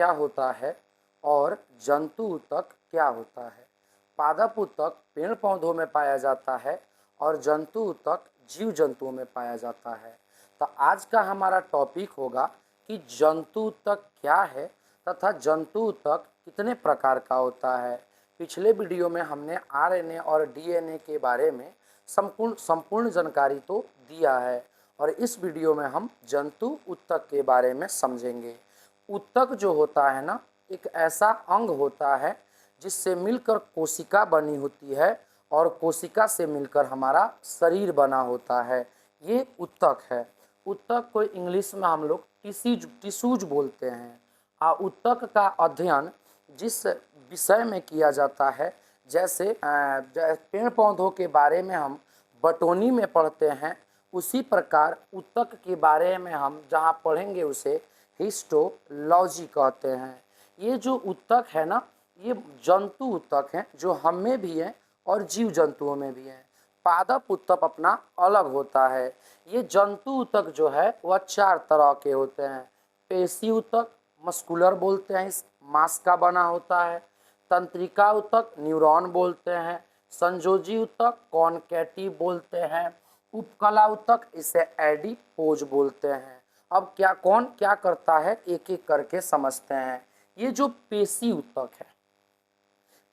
क्या होता है और जंतु ऊतक क्या होता है। पादप ऊतक पेड़ पौधों में पाया जाता है और जंतु ऊतक जीव जंतुओं में पाया जाता है। तो आज का हमारा टॉपिक होगा कि जंतु ऊतक क्या है तथा जंतु ऊतक कितने प्रकार का होता है। पिछले वीडियो में हमने आरएनए और डीएनए के बारे में संपूर्ण जानकारी तो दिया है और इस वीडियो में हम जंतु ऊतक के बारे में समझेंगे। ऊतक जो होता है ना, एक ऐसा अंग होता है जिससे मिलकर कोशिका बनी होती है और कोशिका से मिलकर हमारा शरीर बना होता है, ये ऊतक है। ऊतक को इंग्लिश में हम लोग टिश्यूज बोलते हैं। ऊतक का अध्ययन जिस विषय में किया जाता है, जैसे पेड़ पौधों के बारे में हम बटोनी में पढ़ते हैं, उसी प्रकार ऊतक के बारे में हम जहाँ पढ़ेंगे उसे हिस्टोलॉजी कहते हैं। ये जो ऊतक है ना, ये जंतु ऊतक हैं जो हम में भी हैं और जीव जंतुओं में भी हैं। पादप ऊतक अपना अलग होता है। ये जंतु ऊतक जो है वह 4 तरह के होते हैं। पेशी ऊतक, मस्कुलर बोलते हैं, इस मांस का बना होता है। तंत्रिका ऊतक, न्यूरॉन बोलते हैं। संयोजी ऊतक, कॉन्केटिव बोलते हैं। उपकला ऊतक, इसे एडिपोज बोलते हैं। अब कौन क्या करता है, एक एक करके समझते हैं। ये जो पेशी ऊतक है,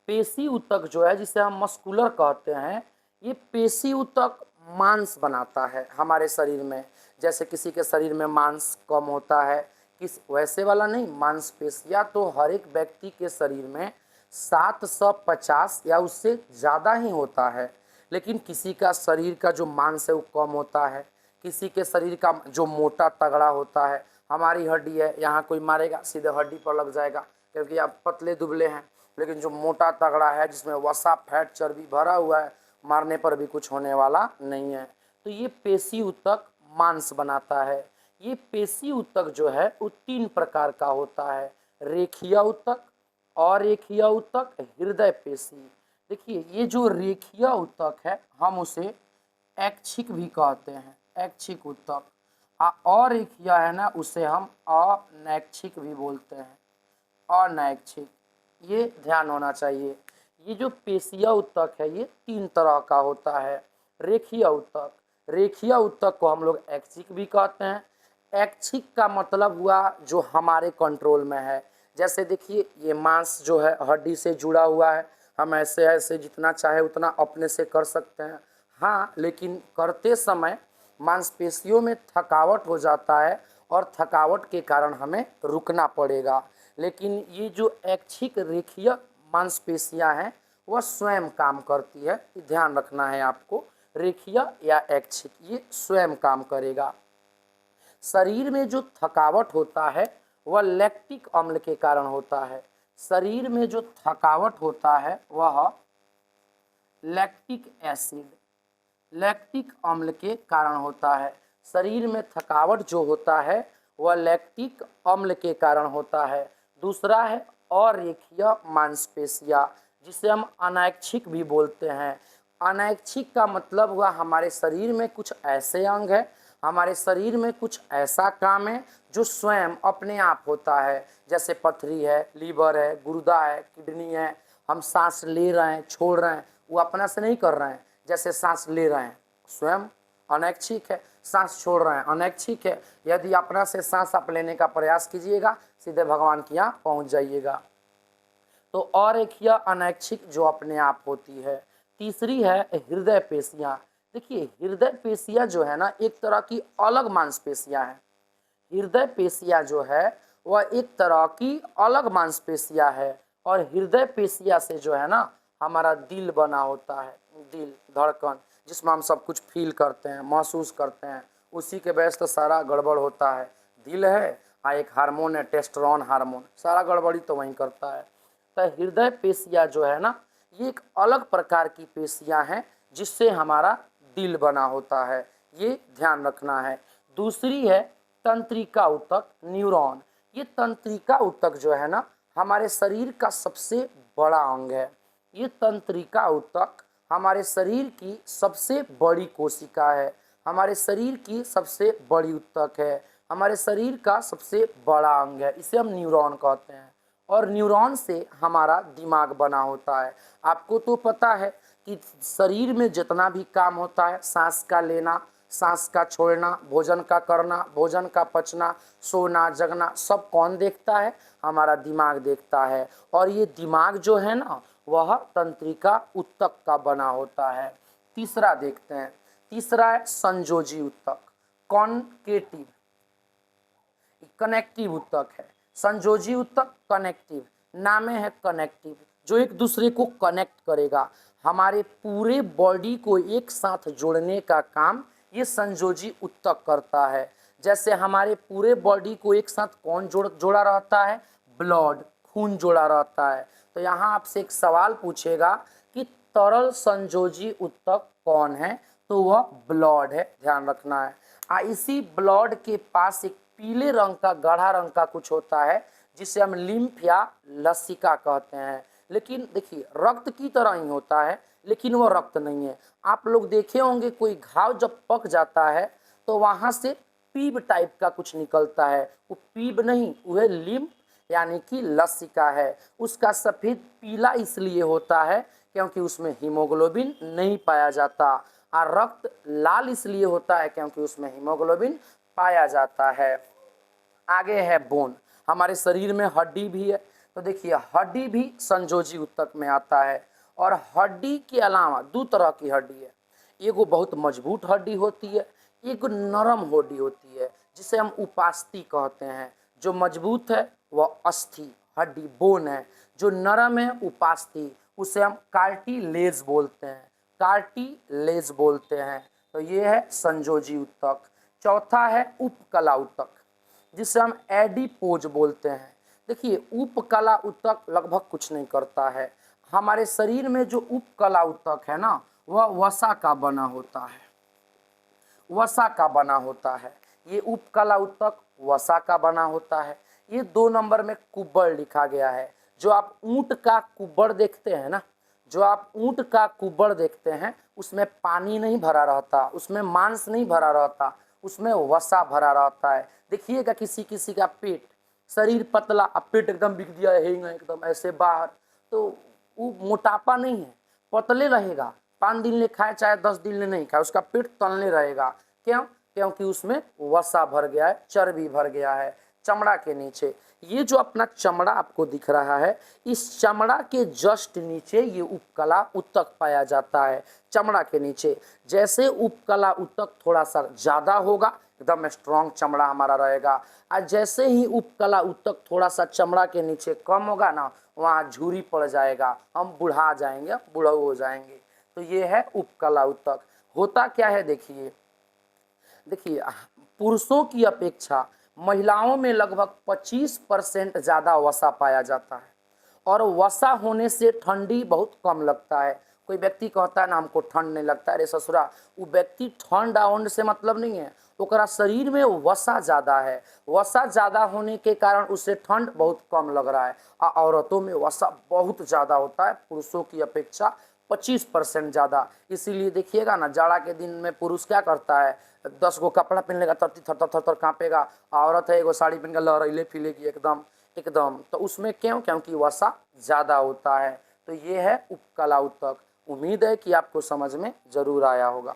पेशी ऊतक जो है जिसे हम मस्कुलर कहते हैं, ये पेशी ऊतक मांस बनाता है हमारे शरीर में। जैसे किसी के शरीर में मांस कम होता है, वैसे वाला नहीं, मांसपेशियां तो हर एक व्यक्ति के शरीर में 750 या उससे ज़्यादा ही होता है। लेकिन किसी का शरीर का जो मांस है वो कम होता है, किसी के शरीर का जो मोटा तगड़ा होता है। हमारी हड्डी है, यहाँ कोई मारेगा सीधे हड्डी पर लग जाएगा क्योंकि आप पतले दुबले हैं। लेकिन जो मोटा तगड़ा है, जिसमें वसा फैट चर्बी भरा हुआ है, मारने पर भी कुछ होने वाला नहीं है। तो ये पेशी ऊतक मांस बनाता है। ये पेशी ऊतक जो है वो 3 प्रकार का होता है। रेखीय ऊतक, अरेखीय ऊतक, हृदय पेशी। देखिए, ये जो रेखीय ऊतक है हम उसे ऐच्छिक भी कहते हैं, ऐच्छिक ऊतक। अरेखीय है ना, उसे हम अनैच्छिक भी बोलते हैं, अनैच्छिक। ये ध्यान होना चाहिए। ये जो पेशीय ऊतक है ये 3 तरह का होता है। रेखीय ऊतक, रेखीय ऊतक को हम लोग ऐच्छिक भी कहते हैं। ऐच्छिक का मतलब हुआ जो हमारे कंट्रोल में है। जैसे देखिए, ये मांस जो है हड्डी से जुड़ा हुआ है, हम ऐसे ऐसे जितना चाहे उतना अपने से कर सकते हैं। हाँ, लेकिन करते समय मांसपेशियों में थकावट हो जाता है और थकावट के कारण हमें रुकना पड़ेगा। लेकिन ये जो ऐच्छिक रेखीय मांसपेशियां हैं वह स्वयं काम करती है, ध्यान रखना है आपको। रेखीय या ऐच्छिक, ये स्वयं काम करेगा। शरीर में जो थकावट होता है वह लैक्टिक अम्ल के कारण होता है। शरीर में जो थकावट होता है वह लैक्टिक एसिड, लैक्टिक अम्ल के कारण होता है। शरीर में थकावट जो होता है वह लैक्टिक अम्ल के कारण होता है। दूसरा है अरेखीय मांसपेशियां, जिसे हम अनैच्छिक भी बोलते हैं। अनैच्छिक का मतलब हुआ हमारे शरीर में कुछ ऐसे अंग है, हमारे शरीर में कुछ ऐसा काम है जो स्वयं अपने आप होता है। जैसे पथरी है, लीवर है, गुर्दा है, किडनी है। हम सांस ले रहे हैं, छोड़ रहे हैं, वो अपना से नहीं कर रहे हैं। जैसे सांस ले रहे हैं स्वयं अनैच्छिक है, सांस छोड़ रहे हैं अनैच्छिक है। यदि अपना से सांस आप लेने का प्रयास कीजिएगा, सीधे भगवान के यहाँ पहुँच जाइएगा। तो अरेखीय अनैच्छिक जो अपने आप होती है। तीसरी है हृदय पेशियां। देखिए, हृदय पेशियां जो है ना, एक तरह की अलग मांसपेशियां हैं। हृदय पेशियां जो है वह एक तरह की अलग मांसपेशियां है। और हृदय पेशियां से जो है ना हमारा दिल बना होता है, दिल धड़कन, जिसमें हम सब कुछ फील करते हैं, महसूस करते हैं। उसी के वजह से सारा गड़बड़ होता है। दिल है, एक हार्मोन है टेस्टोस्टेरोन हार्मोन, सारा गड़बड़ी तो वहीं करता है। तो हृदय पेशियां जो है ना, ये एक अलग प्रकार की पेशियां हैं जिससे हमारा दिल बना होता है, ये ध्यान रखना है। दूसरी है तंत्रिका ऊतक, न्यूरॉन। ये तंत्रिका ऊतक जो है ना हमारे शरीर का सबसे बड़ा अंग है। ये तंत्रिका ऊतक हमारे शरीर की सबसे बड़ी कोशिका है, हमारे शरीर की सबसे बड़ी ऊतक है। हमारे शरीर का सबसे बड़ा अंग है, इसे हम न्यूरॉन कहते हैं। और न्यूरॉन से हमारा दिमाग बना होता है। आपको तो पता है कि शरीर में जितना भी काम होता है, सांस का लेना, सांस का छोड़ना, भोजन का करना, भोजन का पचना, सोना जगना, सब कौन देखता है? हमारा दिमाग देखता है। और ये दिमाग जो है ना, वह तंत्रिका ऊतक का बना होता है। तीसरा देखते हैं, तीसरा है संयोजी ऊतक, कॉन्केटिव, कनेक्टिव ऊतक है। संयोजी ऊतक कनेक्टिव, नाम है कनेक्टिव, जो एक दूसरे को कनेक्ट करेगा। हमारे पूरे बॉडी को एक साथ जोड़ने का काम ये संयोजी ऊतक करता है। जैसे हमारे पूरे बॉडी को एक साथ कौन जोड़ा रहता है? ब्लड, खून जोड़ा रहता है। तो यहाँ आपसे एक सवाल पूछेगा कि तरल संयोजी ऊतक कौन है? तो वह ब्लड है, ध्यान रखना है। इसी ब्लड के पास एक पीले रंग का, गाढ़ा रंग का कुछ होता है जिसे हम लिम्फ या लसिका कहते हैं। लेकिन देखिए, रक्त की तरह ही होता है, लेकिन वो रक्त नहीं है। आप लोग देखे होंगे कोई घाव जब पक जाता है तो वहां से पीब टाइप का कुछ निकलता है, वो पीब नहीं, वह लिम्फ यानी कि लसिका है। उसका सफ़ेद पीला इसलिए होता है क्योंकि उसमें हीमोग्लोबिन नहीं पाया जाता, और रक्त लाल इसलिए होता है क्योंकि उसमें हीमोग्लोबिन पाया जाता है। आगे है बोन, हमारे शरीर में हड्डी भी है। तो देखिए, हड्डी भी संयोजी ऊतक में आता है। और हड्डी के अलावा दो तरह की हड्डी है, एगो बहुत मजबूत हड्डी होती है, एक नरम हड्डी होती है जिसे हम उपास्थि कहते हैं। जो मजबूत है वह अस्थि हड्डी बोन है, जो नरम है उपास्थि, उसे हम कार्टिलेज बोलते हैं, कार्टिलेज बोलते हैं। तो ये है संयोजी ऊतक। चौथा है उपकला ऊतक, जिसे हम एडिपोज बोलते हैं। देखिए, उपकला ऊतक लगभग कुछ नहीं करता है। हमारे शरीर में जो उपकला ऊतक है ना, वह वसा का बना होता है, वसा का बना होता है। ये उपकला ऊतक वसा का बना होता है। ये 2 नंबर में कुब्बड़ लिखा गया है। जो आप ऊंट का कुब्बड़ देखते हैं ना, जो आप ऊंट का कुब्बड़ देखते हैं, उसमें पानी नहीं भरा रहता, उसमें मांस नहीं भरा रहता, उसमें वसा भरा रहता है। देखिएगा किसी किसी का पेट, शरीर पतला, अब पेट एकदम बिक दिया है एकदम ऐसे बाहर, तो वो मोटापा नहीं है, पतले रहेगा। 5 दिन ले खाए चाहे 10 दिन ले नहीं खाए, उसका पेट तलने रहेगा। क्यों? क्योंकि उसमें वसा भर गया है, चर्बी भर गया है चमड़ा के नीचे। ये जो अपना चमड़ा आपको दिख रहा है, इस चमड़ा के जस्ट नीचे ये उपकला ऊतक पाया जाता है। चमड़ा के नीचे जैसे उपकला ऊतक थोड़ा सा ज़्यादा होगा, एकदम स्ट्रॉन्ग चमड़ा हमारा रहेगा। और जैसे ही उपकला ऊतक थोड़ा सा चमड़ा के नीचे कम होगा ना, वहाँ झुर्री पड़ जाएगा, हम बुढ़ा जाएंगे, बुढ़ऊ हो जाएंगे। तो ये है उपकला ऊतक। होता क्या है, देखिए देखिए पुरुषों की अपेक्षा महिलाओं में लगभग 25% ज़्यादा वसा पाया जाता है। और वसा होने से ठंडी बहुत कम लगता है। कोई व्यक्ति कहता है ना हमको ठंड नहीं लगता है, अरे ससुरा, वो व्यक्ति ठंड आउंड से मतलब नहीं है, ओकरा शरीर में वसा ज़्यादा है। वसा ज़्यादा होने के कारण उसे ठंड बहुत कम लग रहा है। और औरतों में वसा बहुत ज़्यादा होता है, पुरुषों की अपेक्षा 25% ज़्यादा। इसीलिए देखिएगा ना, जाड़ा के दिन में पुरुष क्या करता है, 10 गो कपड़ा पहन लेगा, थर थर थर थर काँपेगा। औरत है एगो साड़ी पहन के लहराइले फिलेगी एकदम एकदम। तो उसमें क्यों? क्योंकि वसा ज़्यादा होता है। तो ये है उपकला ऊतक। उम्मीद है कि आपको समझ में ज़रूर आया होगा।